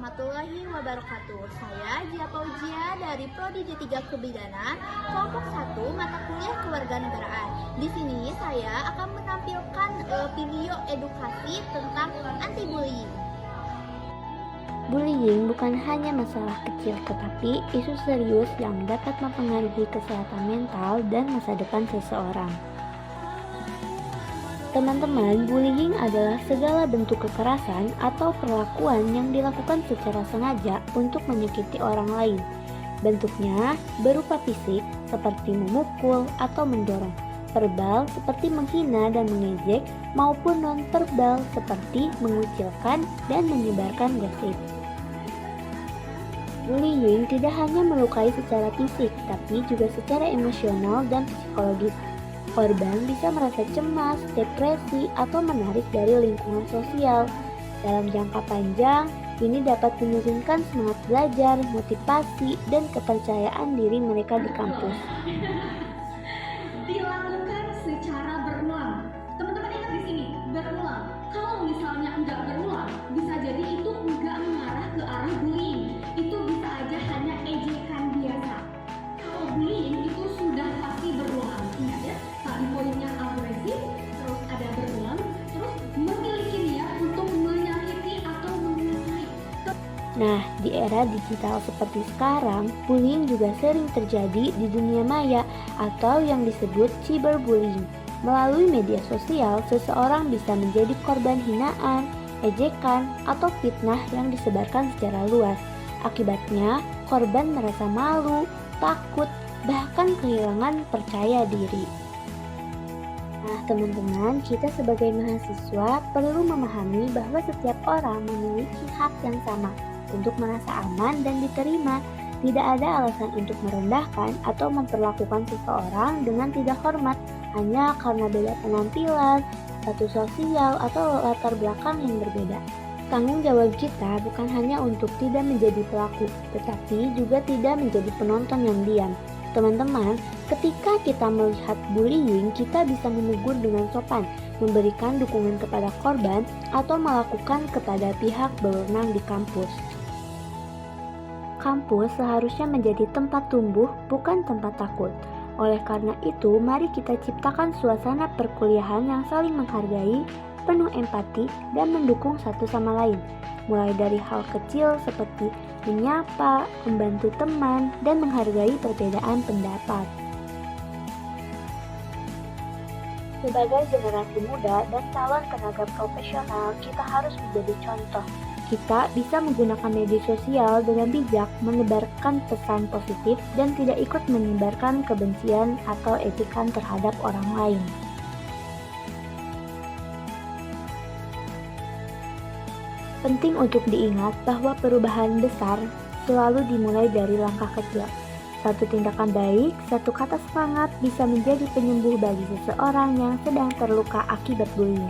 warahmatullahi wabarakatuh. Saya Gia Paujia dari Prodi D3 Kebidanan, kelompok 1 mata kuliah Kewarganegaraan. Di sini saya akan menampilkan video edukasi tentang anti-bullying. Bullying bukan hanya masalah kecil, tetapi isu serius yang dapat mempengaruhi kesehatan mental dan masa depan seseorang. Teman-teman, bullying adalah segala bentuk kekerasan atau perlakuan yang dilakukan secara sengaja untuk menyakiti orang lain. Bentuknya berupa fisik seperti memukul atau mendorong, verbal seperti menghina dan mengejek, maupun non-verbal seperti mengucilkan dan menyebarkan gosip. Bullying tidak hanya melukai secara fisik, tapi juga secara emosional dan psikologis. Korban bisa merasa cemas, depresi, atau menarik dari lingkungan sosial. Dalam jangka panjang, ini dapat menurunkan semangat belajar, motivasi, dan kepercayaan diri mereka di kampus. Dilakukan secara berulang. Teman-teman ingat di sini, berulang. Kalau misalnya enggak berulang, bisa jadi itu enggak mengarah ke arah bullying. Itu bisa aja hanya ejekan biasa. Kalau bullying itu sudah pasti berulang. Ingat ya, tadi poinnya agresif, terus ada berulang, terus memiliki niat untuk menyakiti atau menguasai. Nah, di era digital seperti sekarang, bullying juga sering terjadi di dunia maya atau yang disebut cyberbullying. Melalui media sosial, seseorang bisa menjadi korban hinaan, ejekan, atau fitnah yang disebarkan secara luas. Akibatnya, korban merasa malu, takut, bahkan kehilangan percaya diri. Nah, teman-teman, kita sebagai mahasiswa perlu memahami bahwa setiap orang memiliki hak yang sama untuk merasa aman dan diterima. Tidak ada alasan untuk merendahkan atau memperlakukan seseorang dengan tidak hormat hanya karena beda penampilan, status sosial, atau latar belakang yang berbeda. Tanggung jawab kita bukan hanya untuk tidak menjadi pelaku, tetapi juga tidak menjadi penonton yang diam. Teman-teman, ketika kita melihat bullying, kita bisa menegur dengan sopan, memberikan dukungan kepada korban, atau melakukan kepada pihak berwenang di kampus. Kampus seharusnya menjadi tempat tumbuh, bukan tempat takut. Oleh karena itu, mari kita ciptakan suasana perkuliahan yang saling menghargai, penuh empati, dan mendukung satu sama lain. Mulai dari hal kecil seperti menyapa, membantu teman, dan menghargai perbedaan pendapat. Sebagai generasi muda dan calon tenaga profesional, kita harus menjadi contoh. Kita bisa menggunakan media sosial dengan bijak, menebarkan pesan positif, dan tidak ikut menyebarkan kebencian atau ejekan terhadap orang lain. Penting untuk diingat bahwa perubahan besar selalu dimulai dari langkah kecil. Satu tindakan baik, satu kata semangat bisa menjadi penyembuh bagi seseorang yang sedang terluka akibat bullying.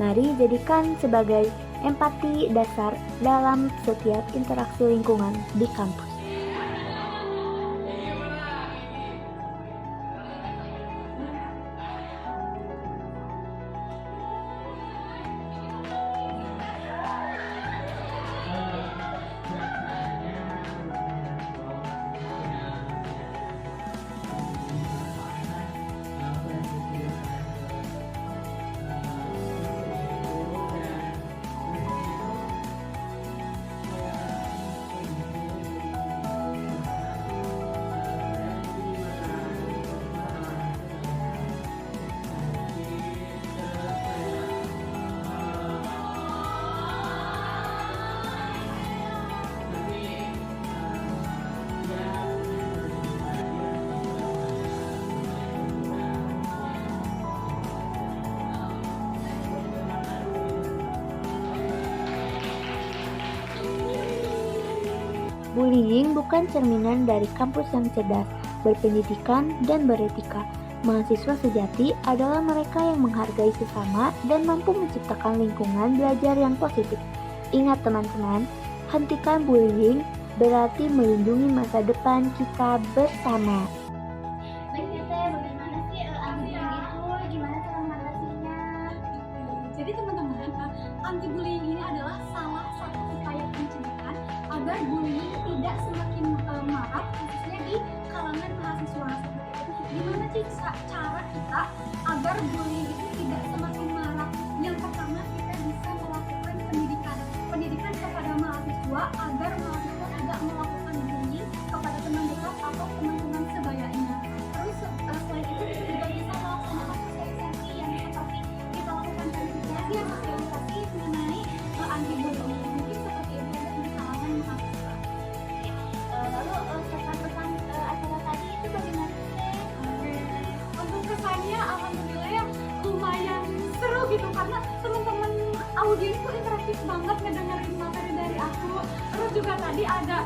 Mari jadikan sebagai empati dasar dalam setiap interaksi lingkungan di kampus. Bullying bukan cerminan dari kampus yang cerdas, berpendidikan, dan beretika. Mahasiswa sejati adalah mereka yang menghargai sesama dan mampu menciptakan lingkungan belajar yang positif. Ingat teman-teman, hentikan bullying berarti melindungi masa depan kita bersama. Baik, Tete, bagaimana sih anti-bullying itu? Gimana cara mengatasinya? Jadi teman-teman, anti-bullying ini adalah salah satu upaya pencegahan dengan mahasiswa seperti itu. Gimana sih cara kita agar bullying itu tidak semakin marak? Yang pertama, kita bisa melakukan pendidikan kepada mahasiswa agar mahasiswa tidak melakukan bullying kepada teman dekat atau teman-teman sebayanya. Terus selain itu kita juga bisa melaksanakan sosialisasi yang seperti kita lakukan verifikasi yang sosialisasi mengenai anti bullying. Mungkin seperti itu di kalangan mahasiswa. Lalu pesan-pesan acara tadi itu bagaimana Teh? Untuk kesannya alhamdulillah ya lumayan seru gitu, karena teman-teman audiens tuh interaktif banget ngedengerin materi dari aku. Terus juga tadi ada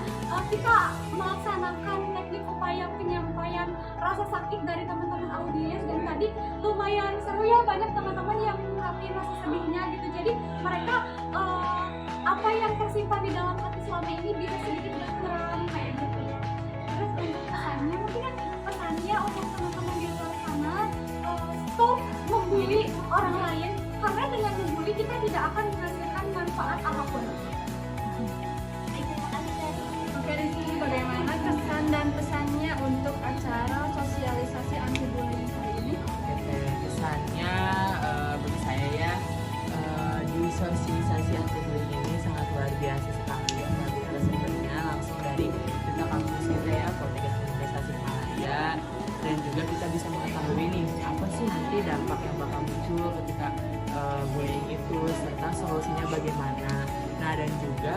kita melaksanakan teknik upaya penyampaian rasa sakit dari teman-teman audiens, dan tadi lumayan seru ya, banyak teman-teman yang mengungkapkan rasa sedihnya gitu. Jadi mereka apa yang tersimpan di dalam hati selama ini bisa sedikit berkurang kayak gitu. Terus untuk pesannya, mungkin kan pesannya untuk teman-teman di luar sana, stop membuli orang lain, karena dengan membuli kita tidak akan menghasilkan manfaat apapun. Oke, di sini bagaimana kesan dan pesannya untuk acara sosialisasi anti bullying kali ini? Kesannya bagi saya ya, di sosialisasi anti bullying ini sangat luar biasa sekali ya. Kita sebenarnya langsung dari kita kampus kita ya, Politeknik Universitas Malaya, dan juga kita bisa mengetahui nih apa sih nanti dampak yang bakal muncul ketika bullying itu, serta solusinya bagaimana. Nah, dan juga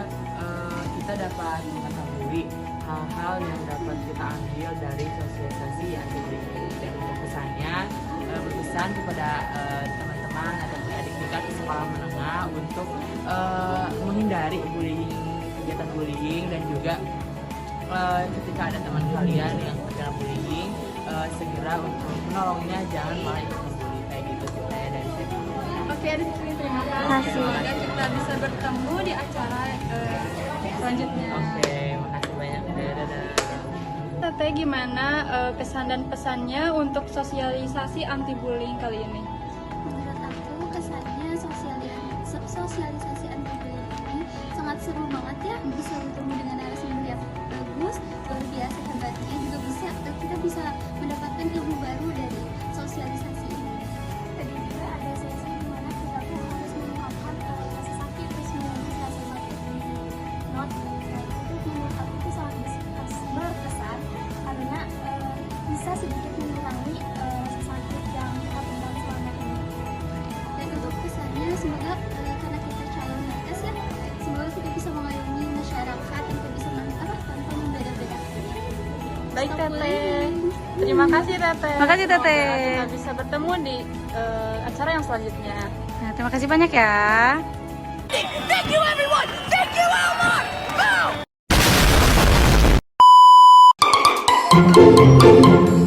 kita dapat mengetahui hal-hal yang dapat kita ambil dari sosialisasi anti bullying ini. Dan untuk pesannya, berpesan kepada teman-teman atau adik tingkat sekolah menengah untuk menghindari bullying, kegiatan bullying, dan juga ketika ada teman kalian yang terkena bullying, segera untuk menolongnya, jangan malah ikut membuli. Kayak gitu sih saya dari saya. Oke, di sini terima kasih. Semoga kita bisa bertemu di acara selanjutnya. Oke, makasih banyak. Dadah. Teteh, gimana kesan dan pesannya untuk sosialisasi anti bullying kali ini? Menurut aku kesannya sosialisasi anti bullying ini sangat seru banget ya, bisa bertemu dengan narasumber yang bagus, luar biasa hebatnya, juga kita bisa mendapatkan ilmu baru dari sosialisasi ini. Tadi juga ada sesi di mana kita tuh harus mengungkapkan rasa sakit, terus menulis rasa sakit di not. Nah, itu menurut aku itu sangat berkesan karena bisa sedikit mengurangi rasa sakit yang kita pendam selama ini. Dan untuk kesannya, semoga karena kita calon nakes ya, semoga kita bisa mengayomi masyarakat untuk bisa tanpa membeda-bedakan. Baik Teteh, terima kasih Teteh. Makasih, Teteh. Semoga kita bisa bertemu di acara yang selanjutnya. Nah, terima kasih banyak ya. Thank you everyone! Thank you Elmar! Boom!